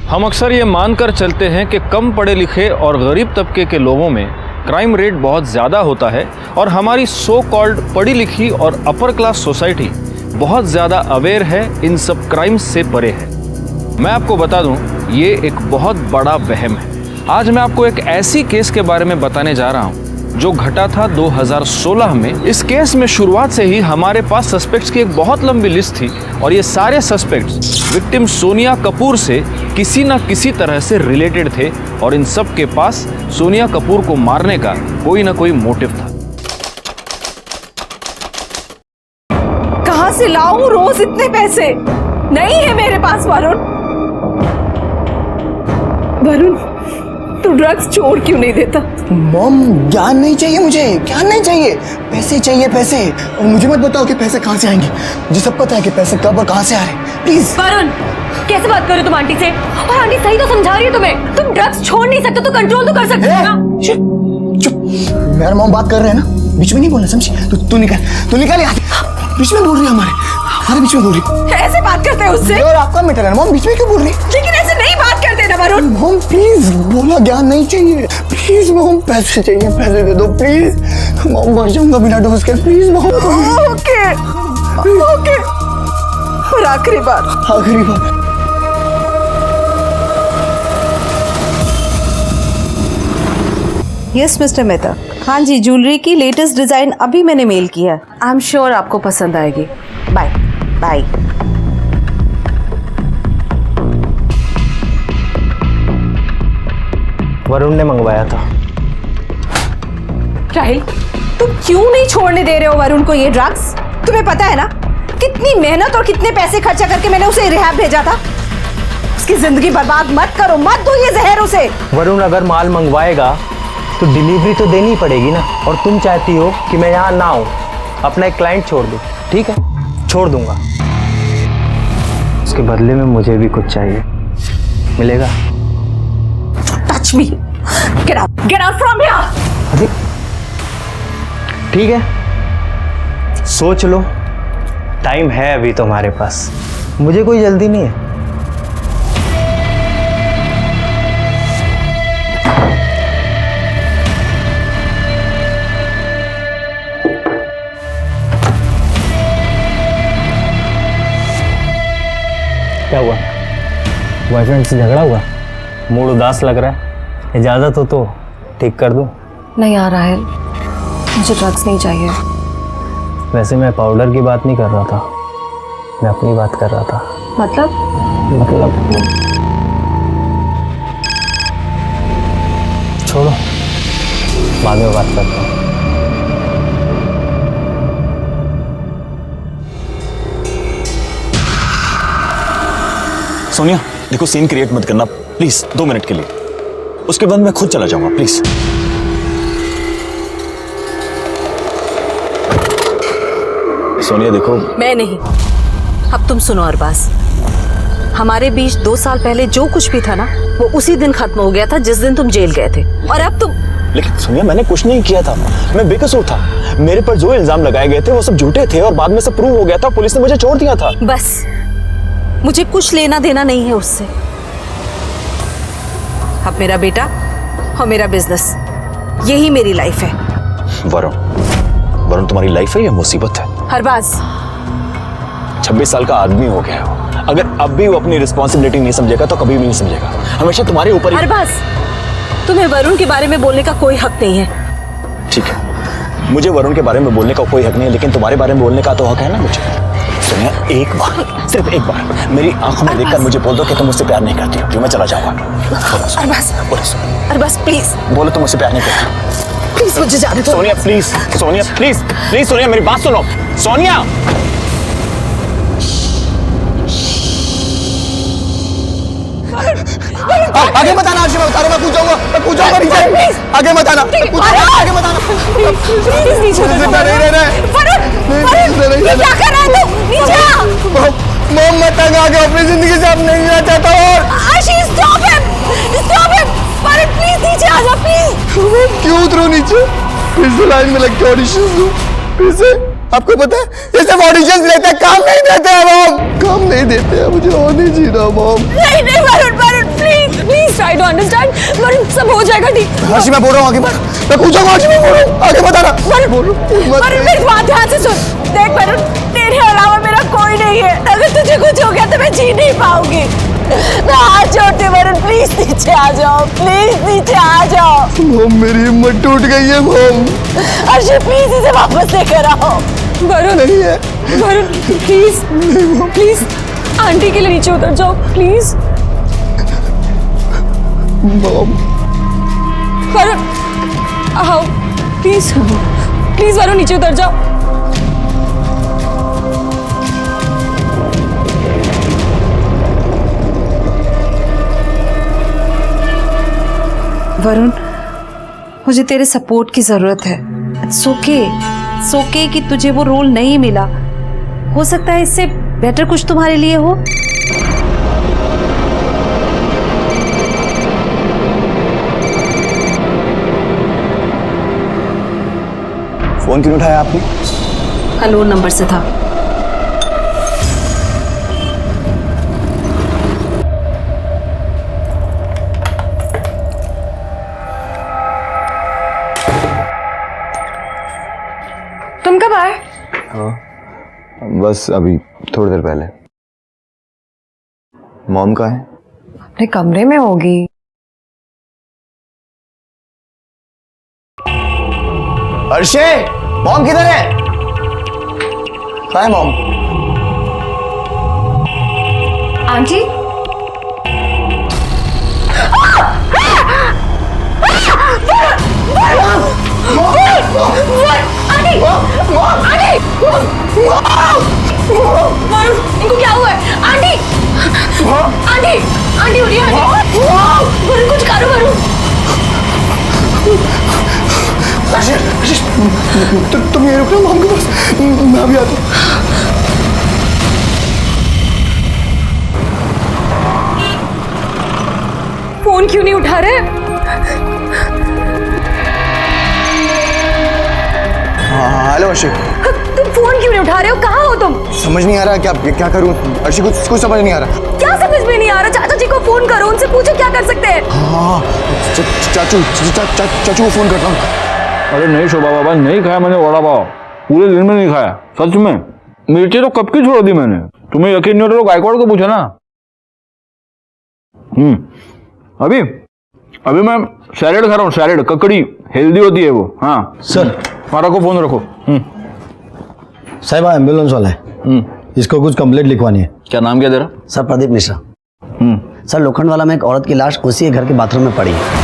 हम अक्सर ये मानकर चलते हैं कि कम पढ़े लिखे और गरीब तबके के लोगों में क्राइम रेट बहुत ज़्यादा होता है और हमारी सो कॉल्ड पढ़ी लिखी और अपर क्लास सोसाइटी बहुत ज़्यादा अवेयर है इन सब क्राइम्स से परे है। मैं आपको बता दूं, ये एक बहुत बड़ा वहम है। आज मैं आपको एक ऐसी केस के बारे में बताने जा रहा हूं जो घटा था 2016 में। इस केस में शुरुआत से ही हमारे पास सस्पेक्ट्स की एक बहुत लंबी लिस्ट थी और ये सारे सस्पेक्ट्स विक्टिम सोनिया कपूर से किसी न किसी तरह से रिलेटेड थे और इन सब के पास सोनिया कपूर को मारने का कोई ना कोई मोटिव था। कहां से लाऊं रोज इतने पैसे? नहीं है मेरे पास वरुण। तू ड्रग्स छोड़ क्यों नहीं देता? मॉम, ज्ञान नहीं चाहिए मुझे, ज्ञान नहीं चाहिए, पैसे चाहिए पैसे। और मुझे मत बताओ कि पैसे कहाँ से आएंगे। मुझे सब पता है कि पैसे कब और कहाँ से आ रहे हैं। प्लीज। वरुण, कैसे बात कर रहे हो तुम आंटी से? और आंटी सही तो समझा रही है तुम्हें। तुम ड्रग्स छोड़ नहीं सकते तो कंट्रोल तो कर सकते हो ना। चुप। मेरे मॉम बात कर रहे हैं ना, बीच में नहीं बोलना, समझी? तू निकाल यहाँ। बीच में बोल रही है, हमारे बीच में बोल रही। ऐसे बात करते हैं उससे? और आपका मैटर है मॉम, बीच में क्यों बोल रही? लेकिन ऐसे नहीं बात करते ना वरुण। मॉम प्लीज, बोला ज्ञान नहीं चाहिए। प्लीज मॉम, पैसे चाहिए, पैसे दे दो प्लीज। मॉम मर जाऊंगा बिना डोज के, प्लीज मॉम। ओके। और आखिरी बार। Yes mister Mehta. हाँ जी, ज्वेलरी की लेटेस्ट डिजाइन अभी मैंने मेल किया। आई एम श्योर आपको पसंद आएगी। Bye bye. वरुण ने मंगवाया था। राहिल, तुम क्यों नहीं छोड़ने दे रहे हो वरुण को ये ड्रग्स? तुम्हें पता है ना कितनी मेहनत और कितने पैसे खर्चा करके मैंने उसे रिहैब भेजा था। उसकी जिंदगी बर्बाद मत करो, मत दो ये जहर उसे। वरुण अगर माल मंगवाएगा तो डिलीवरी तो देनी पड़ेगी ना, और तुम चाहती हो कि मैं यहाँ ना आऊँ, अपना एक क्लाइंट छोड़ दूँ। ठीक है, छोड़ दूंगा। उसके बदले में मुझे भी कुछ चाहिए, मिलेगा? Touch me, get out from here. अरे ठीक है, सोच लो, टाइम है अभी तुम्हारे पास, मुझे कोई जल्दी नहीं है। क्या हुआ? बॉयफ्रेंड से झगड़ा हुआ? मूड उदास लग रहा है, इजाजत हो तो ठीक कर दूं? नहीं आ रहा है, मुझे ड्रग्स नहीं चाहिए। वैसे मैं पाउडर की बात नहीं कर रहा था, मैं अपनी बात कर रहा था। मतलब छोड़ो, बाद में बात करता हूँ। सोनिया देखो, सीन क्रिएट मत करना प्लीज, 2 मिनट के लिए। उसके बाद मैं खुद चला जाऊंगा, प्लीज। सोनिया देखो। मैं नहीं। अब तुम सुनो अरबाज, हमारे बीच 2 साल पहले जो कुछ भी था ना, वो उसी दिन खत्म हो गया था जिस दिन तुम जेल गए थे। और अब तुम। लेकिन सोनिया, मैंने कुछ नहीं किया था, मैं बेकसूर था। मेरे पर जो इल्जाम लगाए गए थे वो सब झूठे थे और बाद में सब प्रूव हो गया था, पुलिस ने मुझे छोड़ दिया था। बस, मुझे कुछ लेना देना नहीं है उससे। अब मेरा बेटा और मेरा बिजनेस, यही मेरी लाइफ है। वरुण तुम्हारी लाइफ है या मुसीबत है? अरबाज, 26 साल का आदमी हो गया है। अगर अब भी वो अपनी रिस्पॉन्सिबिलिटी नहीं समझेगा तो कभी भी नहीं समझेगा। हमेशा तुम्हारे ऊपर ही। अरबाज, तुम्हें वरुण के बारे में बोलने का कोई हक नहीं है। ठीक है, मुझे वरुण के बारे में बोलने का कोई हक नहीं है, लेकिन तुम्हारे बारे में बोलने का तो हक है ना मुझे। सोनिया, एक बार, सिर्फ एक बार मेरी आंखों में देखकर मुझे बोल दो कि तुम मुझसे प्यार नहीं करती हो, जो मैं चला जाऊंगा। अरबाज प्लीज बोलो तुम मुझसे प्यार नहीं करती। प्लीज मुझे जाने दो। Sonia please, Sonia please please, Sonia मेरी बात सुनो। सोनिया, आगे मत आना, मैं बता रहा हूँ, मैं कूद जाऊंगा नीचे। आगे मत आना, आगे मत आना। प्लीज नीचे क्या कर रहा है तू? नीचे आ। मॉम, मैं तंग आ गया, अपनी जिंदगी से अब नहीं रहना चाहता। और आशीष, स्टॉप हिम। प्लीज नीचे आ जा, प्लीज। क्यों उतरूं नीचे? फिर से लाइन में लग के ऑडिशंस दूं? फिर से? आपको पता है ये सब ऑडिशंस लेते हैं, काम नहीं देते हैं मॉम, काम नहीं देते हैं। मुझे और नहीं जीना मॉम। नहीं Varun, try to understand. Varun सब हो जाएगा ठीक। अर्शी मैं बोल रहा हूँ आगे बढ़, मैं पूछ रहा हूँ अर्शी मैं बोल रहा हूँ आगे बता रहा। वरुण मेरी बात ध्यान से सुन। देख वरुण, तेरे अलावा मेरा कोई नहीं है। अगर तुझे कुछ हो गया तो मैं जी नहीं पाऊंगी। मैं हाथ जोड़ती हूँ वरुण, प्लीज नीचे आ जाओ, प्लीज नीचे आ जाओ। मॉम मेरी हिम्मत टूट गई है मॉम। अर्शी प्लीज इसे वापस लेकर आओ। वरुण नहीं है वरुण प्लीज प्लीज आंटी के लिए नीचे उतर जाओ प्लीज। मॉम। वरुण आओ प्लीज प्लीज वरुण नीचे उतर जाओ। वरुण, मुझे तेरे सपोर्ट की जरूरत है। इट्स ओके कि तुझे वो रोल नहीं मिला। हो सकता है इससे बेटर कुछ तुम्हारे लिए हो। फोन क्यों उठाया आपने? अननोन नंबर से था। तुम कब आए? बस अभी थोड़ी देर पहले। मॉम कहाँ है? अपने कमरे में होगी। अर्शे मॉम किधर है? कहाँ है मॉम? आंटी इनको क्या हुआ है? आंटी आंटी आंटी उठिए आंटी। वरुण कुछ करो वरुण। तुम ये रुक मॉम के पास, मैं अभी आता हूँ। फोन क्यों नहीं उठा रहे? हेलो अर्शी। तुम फोन क्यों नहीं उठा रहे हो? कहाँ हो तुम? समझ नहीं आ रहा क्या करूँ अर्शी, कुछ समझ नहीं आ रहा। क्या समझ में नहीं आ रहा? चाचा जी को फोन करो, उनसे पूछो क्या कर सकते हैं। हाँ चाचू को फोन करता हूँ। अरे नहीं शोभा बाबा, नहीं खाया मैंने वड़ा पाव, पूरे दिन में नहीं खाया सच में। मिर्ची तो कब की छोड़ दी मैंने। तुम्हें यकीन नहीं होता तो गायकवाड़ को पूछा ना। अभी अभी मैं सैलेड खा रहा हूँ, सैलेड ककड़ी, हेल्दी होती है वो। हाँ सर। मारा को फोन रखो। साहिबा एम्बुलेंस वाला है, इसको कुछ कंप्लेंट लिखवानी है। क्या नाम क्या तेरा? सर प्रदीप मिश्रा। सर लोखंडवाला में एक औरत की लाश उसी घर के बाथरूम में पड़ी है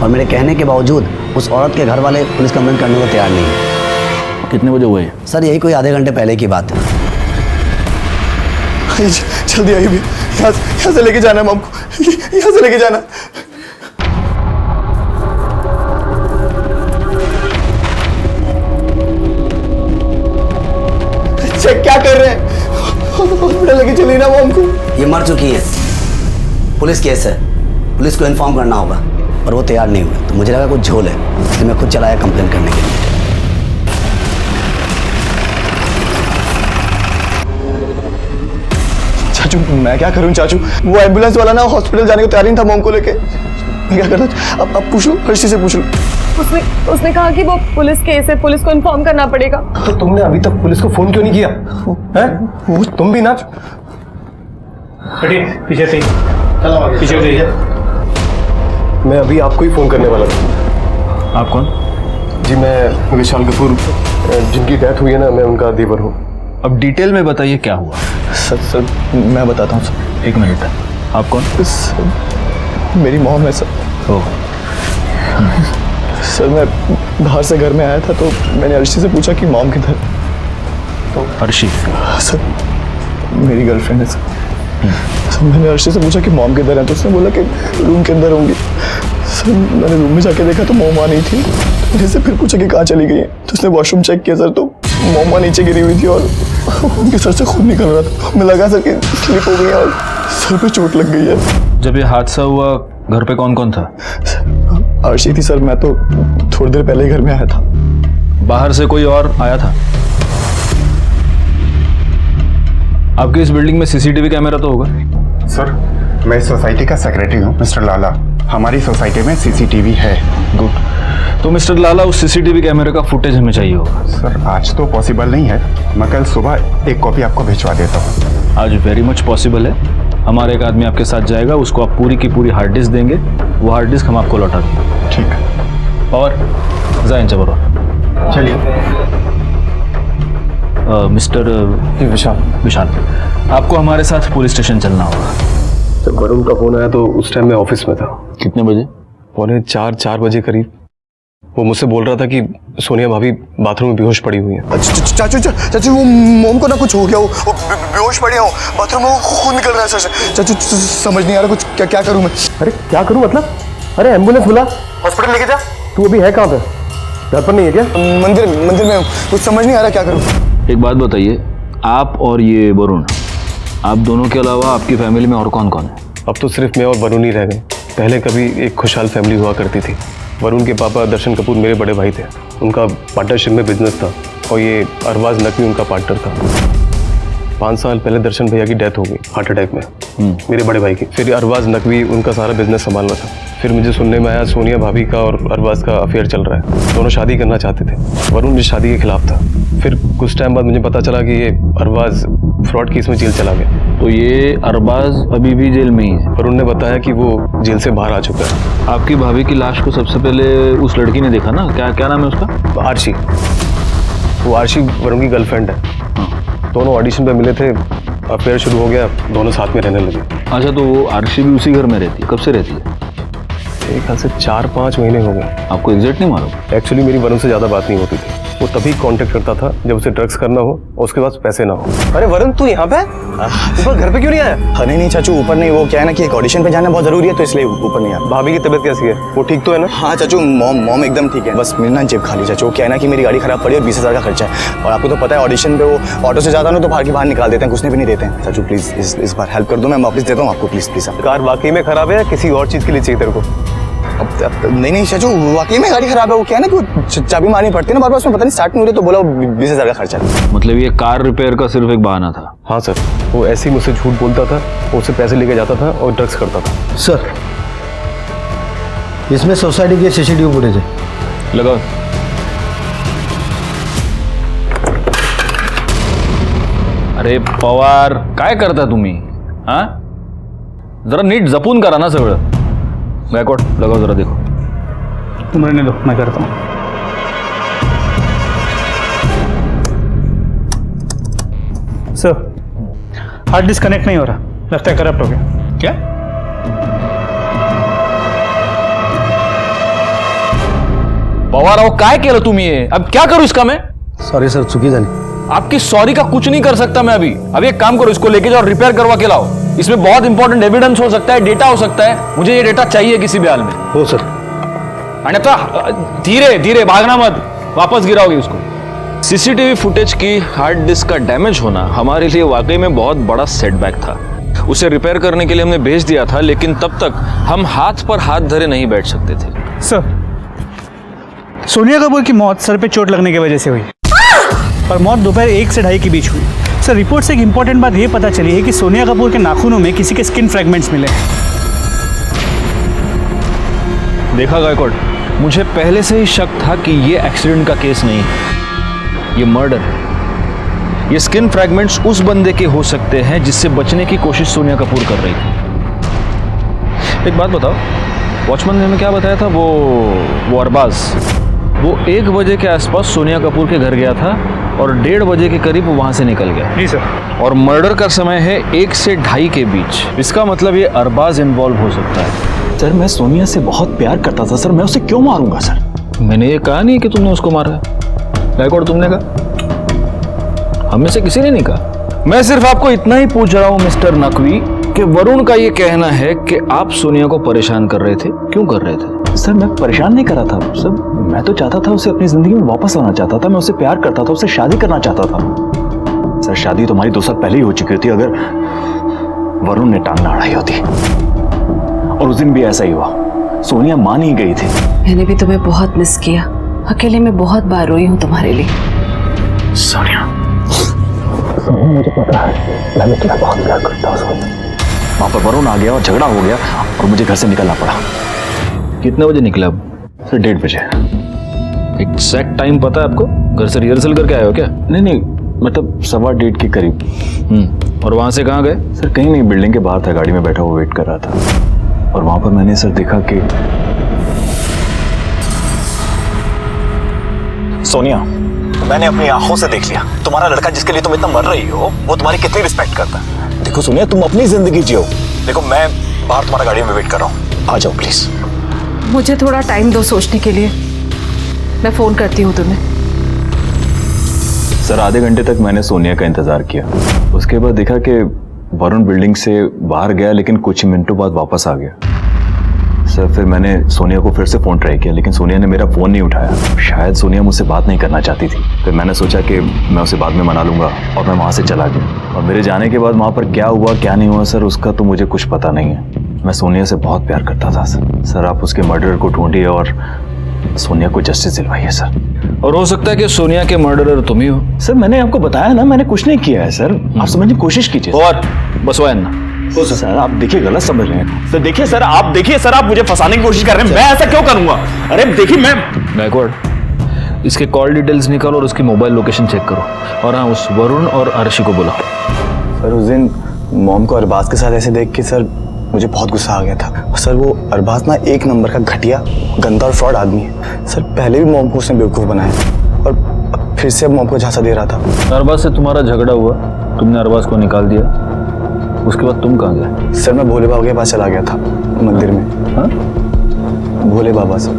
और मेरे कहने के बावजूद उस औरत के घर वाले पुलिस कंप्लेंट करने को तैयार नहीं है। कितने बजे हुए? सर यही कोई आधे घंटे पहले की बात है। जल्दी आइए, यहाँ से लेके जाना है मॉम को, यहाँ से लेके जाना। चेक क्या कर रहे हैं? हॉस्पिटल लेके चली ना मॉम को। ये मर चुकी है, पुलिस केस है, पुलिस को इन्फॉर्म करना होगा और वो तैयार नहीं हुए, तो मुझे लगा कुछ झोल है, इसलिए मैं खुद चलाया कंप्लेंट करने के लिए। चाचू मैं क्या करूं चाचू, वो एम्बुलेंस वाला ना हॉस्पिटल जाने को तैयार नहीं था मॉम को लेके। मैं क्या करता? अब पूछ लो, हर्षी से पूछ लो। उसने कहा कि वो पुलिस केस है, पुलिस को इन्फॉर्म करना पड़ेगा। तो तुमने अभी तक पुलिस को फोन क्यों नहीं किया? हैं? वो तुम भी ना। पीछे से पीछे मैं अभी आपको ही फोन करने वाला था। आप कौन? जी मैं विशाल कपूर, जिनकी डेथ हुई है ना, मैं उनका देवर हूँ। अब डिटेल में बताइए क्या हुआ। सर मैं बताता हूँ सर। एक मिनट, आप कौन? मेरी मॉम है सर। सर मैं बाहर से घर में आया था तो मैंने अर्शी से पूछा कि मॉम किधर। तो अर्शी? सर मेरी गर्लफ्रेंड है सर। सर मैंने अर्शी से पूछा कि मॉम किधर है, तो उसने बोला कि रूम के अंदर होंगी। सर मैंने रूम में जाके देखा तो मॉम वहाँ नहीं थी। तो मैंने से फिर पूछा कि कहाँ चली गई है, तो उसने वॉशरूम चेक किया सर, तो मॉम वहाँ नीचे गिरी हुई थी और उनके सर से खून निकल रहा था। हमें लगा सर कि स्लिप हो गई है और सर पे चोट लग गई है। जब ये हादसा हुआ घर पे कौन कौन था? अर्शी थी सर, मैं तो थोड़ी देर पहले ही घर में आया था। बाहर से कोई और आया था? आपकी इस बिल्डिंग में सीसीटीवी कैमरा तो होगा? सर मैं इस सोसाइटी का सेक्रेटरी हूँ मिस्टर लाला। हमारी सोसाइटी में सीसीटीवी है। गुड। तो मिस्टर लाला, उस सीसीटीवी कैमरे का फुटेज हमें चाहिए होगा। सर आज तो पॉसिबल नहीं है, मैं कल सुबह एक कॉपी आपको भिजवा देता हूँ। आज वेरी मच पॉसिबल है। हमारा एक आदमी आपके साथ जाएगा, उसको आप पूरी की पूरी हार्ड डिस्क देंगे, वो हार्ड डिस्क हम आपको लौटा देंगे। ठीक है। पवार, जाइन बरोबर। चलिए। मिस्टर विशाल, आपको हमारे साथ पुलिस स्टेशन चलना होगा। जब वरुण का फोन आया तो उस टाइम मैं ऑफिस में था। कितने बजे? 4:45 बजे करीब। वो मुझसे बोल रहा था कि सोनिया भाभी बाथरूम में बेहोश पड़ी हुई है। चाचू वो मोम को ना कुछ हो गया, वो बेहोश पड़े हो बाथरूम में, वो खून निकल रहा है सर। चाचू समझ नहीं आ रहा कुछ, क्या करूं मैं? अरे क्या करूं मतलब? अरे एम्बुलेंस बुला, हॉस्पिटल लेके जा। तू अभी है कहाँ पे? घर पर नहीं है क्या? मंदिर में हूं, कुछ समझ नहीं आ रहा क्या करूं। एक बात बताइए, आप और ये वरुण, आप दोनों के अलावा आपकी फैमिली में और कौन कौन है? अब तो सिर्फ मैं और वरुण ही रह गए। पहले कभी एक खुशहाल फैमिली हुआ करती थी। वरुण के पापा दर्शन कपूर मेरे बड़े भाई थे, उनका पार्टनरशिप में बिजनेस था और ये अरबाज नकवी उनका पार्टनर था। 5 साल पहले दर्शन भैया की डेथ हो गई हार्ट अटैक में, मेरे बड़े भाई की। फिर अरबाज नकवी उनका सारा बिजनेस संभाल रहा था। फिर मुझे सुनने में आया सोनिया भाभी का और अरबाज का अफेयर चल रहा है। दोनों शादी करना चाहते थे। वरुण इस शादी के खिलाफ था। फिर कुछ टाइम बाद मुझे पता चला कि ये अरबाज फ्रॉड केस में जेल चला गया। तो ये अरबाज अभी भी जेल में ही है? वरुण ने बताया कि वो जेल से बाहर आ चुका है। आपकी भाभी की लाश को सबसे पहले उस लड़की ने देखा ना, क्या नाम है उसका? आरशी। वो आरशी वरुण की गर्लफ्रेंड है। दोनों ऑडिशन पे मिले थे, अफेयर शुरू हो गया, दोनों साथ में रहने लगे। अच्छा, तो वो आरशी भी उसी घर में रहती है? कब से रहती है? एक ख्याल से 4-5 महीने हो गए। आपको एग्जैक्ट नहीं मालूम? एक्चुअली मेरी वरुण से ज़्यादा बात नहीं होती थी। वो तभी कांटेक्ट करता था जब उसे ड्रग्स करना हो और उसके पास पैसे ना हो। अरे वरुण, तू यहाँ पे? ऊपर घर पे क्यों नहीं आया? हाँ नहीं चाचू, ऊपर नहीं, वो क्या है ना कि एक ऑडिशन पे जाना बहुत जरूरी है, तो इसलिए ऊपर नहीं आया। भाभी की तबीयत कैसी है? वो ठीक तो है ना? हाँ चाचू, मॉम एकदम ठीक है। बस मेरी ना जेब खाली चाचू। क्या है ना कि मेरी गाड़ी खराब पड़ी और 20,000 का खर्चा है, और आपको तो पता है ऑडिशन पे वो ऑटो से जाता ना तो बाहर निकाल देते हैं, कुछ भी नहीं देते हैं। चाचू प्लीज इस बार हेल्प कर दो, मैं वापस देता हूँ आपको। प्लीज कार वाकई में खराब है या किसी और चीज़ के लिए चाहिए तेरे को? नहीं चाचू, वाकई में गाड़ी खराब है। वो क्या है ना कि चाबी मारनी पड़ती है ना बार बार, उसमें पता नहीं स्टार्ट नहीं हो रही, तो बोला 20,000 का खर्चा है। मतलब ये कार रिपेयर का सिर्फ एक बहाना था? हाँ सर, वो ऐसे ही मुझसे झूठ बोलता था, उससे पैसे लेके जाता था और ड्रग्स करता था। सर, इसमें सोसाइटी के सीसीटीवी फुटेज है। लगाओ। अरे पवार, काय करता तुम्ही? हाँ, जरा नीट जपून करा ना सगळं। गायकवाड, लगाओ जरा, देखो। तुम रहने दो, मैं करता हूँ। सर, हार्ड डिस्क कनेक्ट नहीं हो रहा, लगता है करप्ट हो गया। क्या? पवार अहो, काय केलं तुम्ही? अब क्या करूं इसका मैं? सॉरी सर, चुकी झाली। आपकी सॉरी का कुछ नहीं कर सकता मैं अभी। एक काम करो, इसको लेके जाओ, रिपेयर करवा के लाओ। इसमें बहुत इंपॉर्टेंट एविडेंस हो सकता है, डेटा हो सकता है। मुझे ये डेटा चाहिए किसी भी हाल में। हो सर। अन्यथा धीरे धीरे भागना मत, वापस गिराओगे उसको। सीसीटीवी फुटेज की हार्ड डिस्क का डैमेज होना हमारे लिए वाकई में बहुत बड़ा सेटबैक था। उसे रिपेयर करने के लिए हमने भेज दिया था, लेकिन तब तक हम हाथ पर हाथ धरे नहीं बैठ सकते थे। सर, सोनिया कपूर की मौत सर पे चोट लगने की वजह से हुई, और मौत दोपहर 1 से 2:30 के बीच हुई। सर, रिपोर्ट से एक इंपॉर्टेंट बात यह पता चली है कि सोनिया कपूर के नाखूनों में किसी के स्किन फ्रैगमेंट्स मिले हैं। देखा गायकवाड, मुझे पहले से ही शक था कि ये एक्सीडेंट का केस नहीं है, ये मर्डर है। ये स्किन फ्रैगमेंट्स उस बंदे के हो सकते हैं जिससे बचने की कोशिश सोनिया कपूर कर रही थी। एक बात बताओ, वॉचमैन ने हमें क्या बताया था? वो अरबाज, वो 1 बजे के आसपास सोनिया कपूर के घर गया था और 1:30 बजे के करीब वो वहां से निकल गया। जी सर। और मर्डर का समय है 1 से 2:30 के बीच। इसका मतलब ये अरबाज इन्वॉल्व हो सकता है। सर, मैं सोनिया से बहुत प्यार करता था सर, मैं उसे क्यों मारूंगा सर? मैंने ये कहा नहीं कि तुमने उसको मारा है। गायकवाड, तुमने कहा? हमें से किसी ने नहीं कहा। मैं सिर्फ आपको इतना ही पूछ रहा हूं मिस्टर नकवी कि वरुण का ये कहना है कि आप सोनिया को परेशान कर रहे थे। क्यों कर रहे थे? सर, मैं परेशान नहीं कर रहा था सर, मैं तो चाहता था उसे अपनी जिंदगी में वापस लाना चाहता था। मैं उसे प्यार करता था, उससे शादी करना चाहता था। सर, शादी तो हमारी 2 साल पहले ही हो चुकी थी। अगर वरुण ने टांग ना अड़ाई होती, और उस दिन भी ऐसा ही हुआ, सोनिया मान ही गई थी। मैंने भी तुम्हें बहुत मिस किया, अकेले में बहुत बार रोई हूँ तुम्हारे लिए। सोनिया, मुझे पता है, मैं तुम्हें बहुत प्यार करता हूँ सोनिया। वहाँ पर वरुण आ गया और झगड़ा हो गया और मुझे घर से निकलना पड़ा। कितने बजे निकला अब? सर 1:30 बजे। एग्जैक्ट टाइम पता है आपको? घर से रिहर्सल करके आए हो क्या? नहीं, मतलब 1:15 के करीब। और वहाँ से कहाँ गए? सर कहीं नहीं, बिल्डिंग के बाहर था, गाड़ी में बैठा हुआ वेट कर रहा था और वहाँ पर मैंने सर देखा कि सोनिया, मैंने अपनी आंखों से देख लिया तुम्हारा लड़का जिसके लिए तुम इतना मर रही हो वो तुम्हारी कितनी रिस्पेक्ट करता है। देखो सोनिया, तुम अपनी जिंदगी जियो। देखो मैं बाहर तुम्हारा गाड़ी में वेट कर रहा हूँ, आ जाओ प्लीज। मुझे थोड़ा टाइम दो सोचने के लिए, मैं फ़ोन करती हूँ तुम्हें। सर आधे घंटे तक मैंने सोनिया का इंतजार किया, उसके बाद देखा कि वरुण बिल्डिंग से बाहर गया लेकिन कुछ मिनटों बाद वापस आ गया। सर फिर मैंने सोनिया को फिर से फ़ोन ट्राई किया लेकिन सोनिया ने मेरा फ़ोन नहीं उठाया। शायद सोनिया मुझसे बात नहीं करना चाहती थी। फिर मैंने सोचा कि मैं उसे बाद में मना लूँगा और मैं वहाँ से चला गया। और मेरे जाने के बाद वहाँ पर क्या हुआ क्या नहीं हुआ सर उसका तो मुझे कुछ पता नहीं है। मैं सोनिया से बहुत प्यार करता था सर। आप उसके मर्डरर को ढूंढिए और सोनिया को जस्टिस दिलवाइए सर। और हो सकता है कि सोनिया के मर्डरर तुम ही हो। सर मैंने आपको बताया ना, मैंने कुछ नहीं किया है सर, आप समझने की कोशिश कीजिए। और बस ना सर आप देखिए गलत समझ रहे हैं। सर देखिए सर, आप मुझे फंसाने की कोशिश कर रहे हैं। मैं ऐसा क्यों करूंगा? अरे देखिए मैं गायकवाड़, इसके कॉल डिटेल्स निकालो और उसकी मोबाइल लोकेशन चेक करो। और हाँ, उस वरुण और अर्शी को बुलाओ। सर उस दिन मॉम को अरबाज के साथ ऐसे देख के सर मुझे बहुत गुस्सा आ गया था। सर वो अरबाज ना एक नंबर का घटिया, गंदा और फ्रॉड आदमी है। सर पहले भी मॉम को उसने बेवकूफ़ बनाया और अब फिर से मॉम को झांसा दे रहा था। अरबाज से तुम्हारा झगड़ा हुआ, तुमने अरबाज को निकाल दिया, उसके बाद तुम कहाँ गए? सर मैं भोले बाबा के पास चला गया था मंदिर में। हाँ? भोले बाबा सर।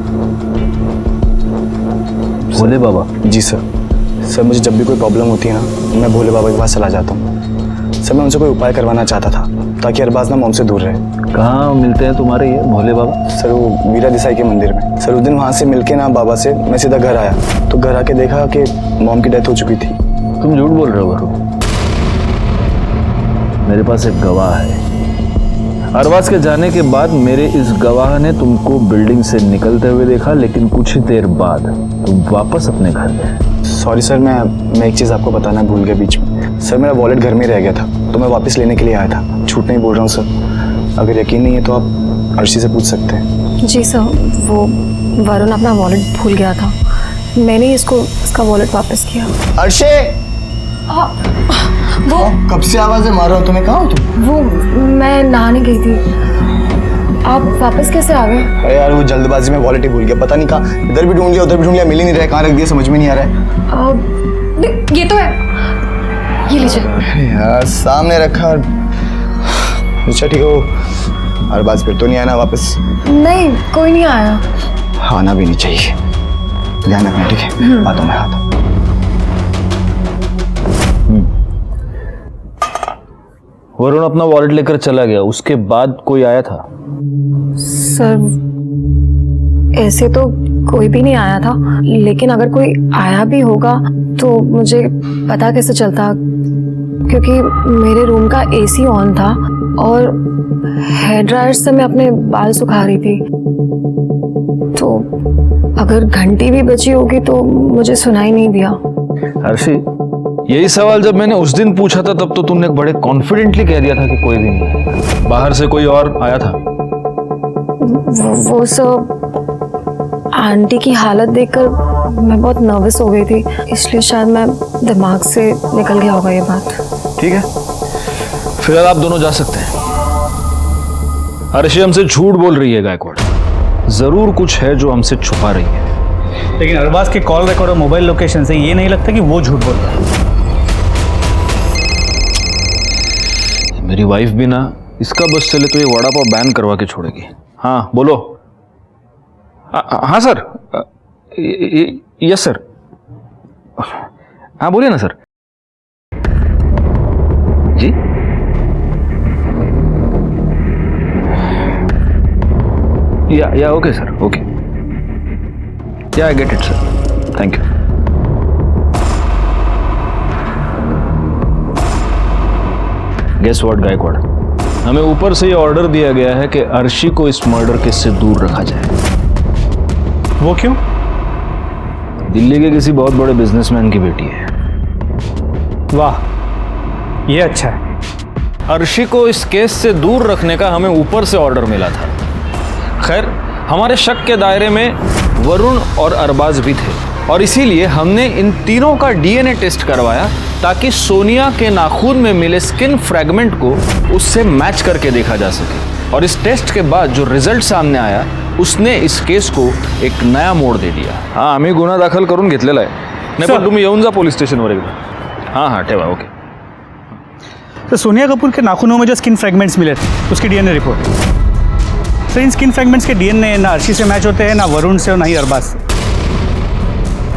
भोले बाबा? जी सर मुझे जब भी कोई प्रॉब्लम होती है ना मैं भोले बाबा के पास चला जाता हूँ। सर मैं उनसे कोई उपाय करवाना चाहता था ताकि अरबाज ना मॉम से दूर रहे। कहाँ मिलते हैं तुम्हारे ये भोले बाबा? सर वो मीरा देसाई के मंदिर में। सर उस दिन वहाँ से मिलके ना बाबा से मैं सीधा घर आया तो घर आके देखा कि मॉम की डेथ हो चुकी थी। तुम झूठ बोल रहे हो वरुण। मेरे पास एक गवाह है। अरबाज के जाने के बाद मेरे इस गवाह ने तुमको बिल्डिंग से निकलते हुए देखा, लेकिन कुछ ही देर बाद तुम वापस अपने घर गए। सॉरी सर, मैं एक चीज़ आपको बताना भूल गया बीच में। सर मेरा वॉलेट घर में रह गया था तो मैं वापस लेने के लिए आया था। झूठ नहीं बोल रहा हूँ सर। अगर यकीन नहीं है तो आप अर्शी से पूछ सकते हैं। जी सर, वो वरुण अपना वॉलेट भूल गया था, मैंने इसका वॉलेट वापस किया। अर्शी! वो कब से आवाज़ें मार रहा हो, तुम्हें कहाँ हो तुम? वो मैं नहाने गई थी, आप वापस कैसे आ गए? अरे यार वो जल्दबाजी में वॉलेट ही भूल गया, पता नहीं कहाँ, इधर भी ढूंढ लिया उधर भी ढूंढ लिया, मिल ही नहीं रहा है, कहाँ रख दिया समझ में नहीं आ रहा है। ये तो है, ये लीजिए। यार सामने रखा। अच्छा ठीक हो, हर बात फिर तो नहीं आना वापस? नहीं, कोई नहीं आया। आना भी नहीं चाहिए, ध्यान रखना ठीक है? आता हूँ मैं, आता हूँ। वरुण अपना वॉलेट लेकर चला गया, उसके बाद कोई आया था? सर ऐसे तो कोई भी नहीं आया था, लेकिन अगर कोई आया भी होगा तो मुझे पता कैसे चलता, क्योंकि मेरे रूम का एसी ऑन था और हेयर ड्रायर से मैं अपने बाल सुखा रही थी, तो अगर घंटी भी बची होगी तो मुझे सुनाई नहीं दिया। अर्शी, यही सवाल जब मैंने उस दिन पूछा था तब तो तुमने बड़े कॉन्फिडेंटली कह दिया था कि कोई भी नहीं। बाहर से कोई और आया था? वो सब आंटी की हालत देखकर मैं बहुत नर्वस हो गई थी, इसलिए शायद मैं दिमाग से निकल गया होगा ये बात। ठीक है, फिलहाल आप दोनों जा सकते हैं। अर्शी हमसे झूठ बोल रही है गायकवाड़, जरूर कुछ है जो हमसे छुपा रही है। लेकिन अरबाज के कॉल रिकॉर्ड और मोबाइल लोकेशन से ये नहीं लगता कि वो झूठ बोल रहा है। मेरी वाइफ भी ना इसका बस चले तो ये वड़ा पाव बैन करवा के छोड़ेगी। हाँ बोलो। हाँ सर, यस सर। हाँ बोलिए ना सर। जी या okay sir, okay, yeah I get it sir, thank you. Guess what Gaikwad, हमें ऊपर से ये ऑर्डर दिया गया है कि अर्शी को इस मर्डर केस से दूर रखा जाए। वो क्यों? दिल्ली के किसी बहुत बड़े बिजनेसमैन की बेटी है। वाह, ये अच्छा है। अर्शी को इस केस से दूर रखने का हमें ऊपर से ऑर्डर मिला था। खैर, हमारे शक के दायरे में वरुण और अरबाज भी थे और इसीलिए हमने इन तीनों का डीएनए टेस्ट करवाया ताकि सोनिया के नाखून में मिले स्किन फ्रैगमेंट को उससे मैच करके देखा जा सके। और इस टेस्ट के बाद जो रिजल्ट सामने आया उसने इस केस को एक नया मोड दे दिया। हाँ, आम्ही गुन्हा दाखल करून घेतलेला आहे। नाही पण तुम्ही येऊन जा पोलीस स्टेशनवर एकदा। हाँ हाँ, ठेवा, ओके। तो सोनिया कपूर के नाखूनों में जो स्किन फ्रैगमेंट्स मिले थे उसकी डीएनए रिपोर्ट। सर, इन स्किन फ्रैगमेंट्स के डीएनए ना अर्शी से मैच होते हैं, ना वरुण से और ना ही अरबाज से।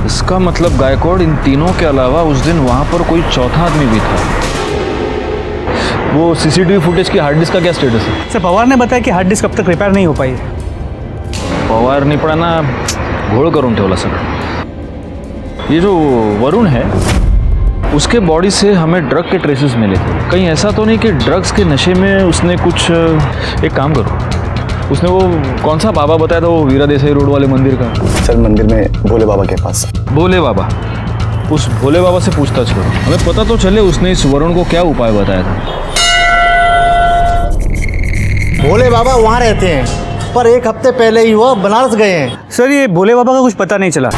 इसका मतलब गायकवाड़, इन तीनों के अलावा उस दिन वहाँ पर कोई चौथा आदमी भी था। वो सीसीटीवी फुटेज की हार्ड डिस्क का क्या स्टेटस है? सर, पवार ने बताया कि हार्ड डिस्क अब तक रिपेयर नहीं हो पाई है। पवारनी पण ना घोळ करून ठेवला सगळं। ये जो वरुण है उसके बॉडी से हमें ड्रग के ट्रेसेस मिले थे। कहीं ऐसा तो नहीं कि ड्रग्स के नशे में उसने कुछ, एक काम करो, उसने वो कौन सा बाबा बताया था, वो वीरा देसाई रोड वाले मंदिर का? सर, मंदिर में भोले बाबा के पास। भोले बाबा, उस भोले बाबा से पूछताछ करो, हमें पता तो चले उसने इस वरुण को क्या उपाय बताया था। भोले बाबा वहाँ रहते हैं, पर एक हफ्ते पहले ही वो बनारस गए हैं। सर, ये भोले बाबा का कुछ पता नहीं चला।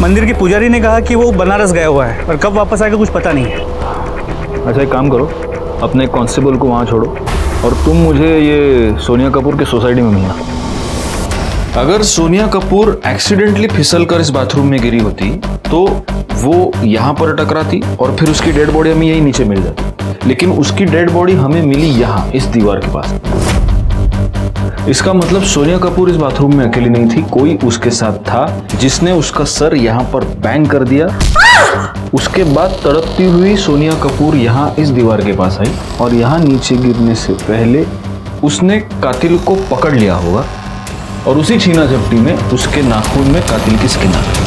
मंदिर के पुजारी ने कहा कि वो बनारस गया हुआ है और कब वापस आएगा कुछ पता नहीं है। अच्छा, एक काम करो, अपने कांस्टेबल को वहाँ छोड़ो और तुम मुझे ये सोनिया कपूर के सोसाइटी में मिलना। अगर सोनिया कपूर एक्सीडेंटली फिसल कर इस बाथरूम में गिरी होती तो वो यहाँ पर टकराती और फिर उसकी डेड बॉडी हमें यही नीचे मिल जाती, लेकिन उसकी डेड बॉडी हमें मिली यहाँ, इस दीवार के पास। इसका मतलब सोनिया कपूर इस बाथरूम में अकेली नहीं थी, कोई उसके साथ था जिसने उसका सर यहाँ पर बैंग कर दिया। उसके बाद तड़पती हुई सोनिया कपूर यहाँ इस दीवार के पास आई और यहाँ नीचे गिरने से पहले उसने कातिल को पकड़ लिया होगा और उसी छीना झपटी में उसके नाखून में कातिल की स्किन आ गई।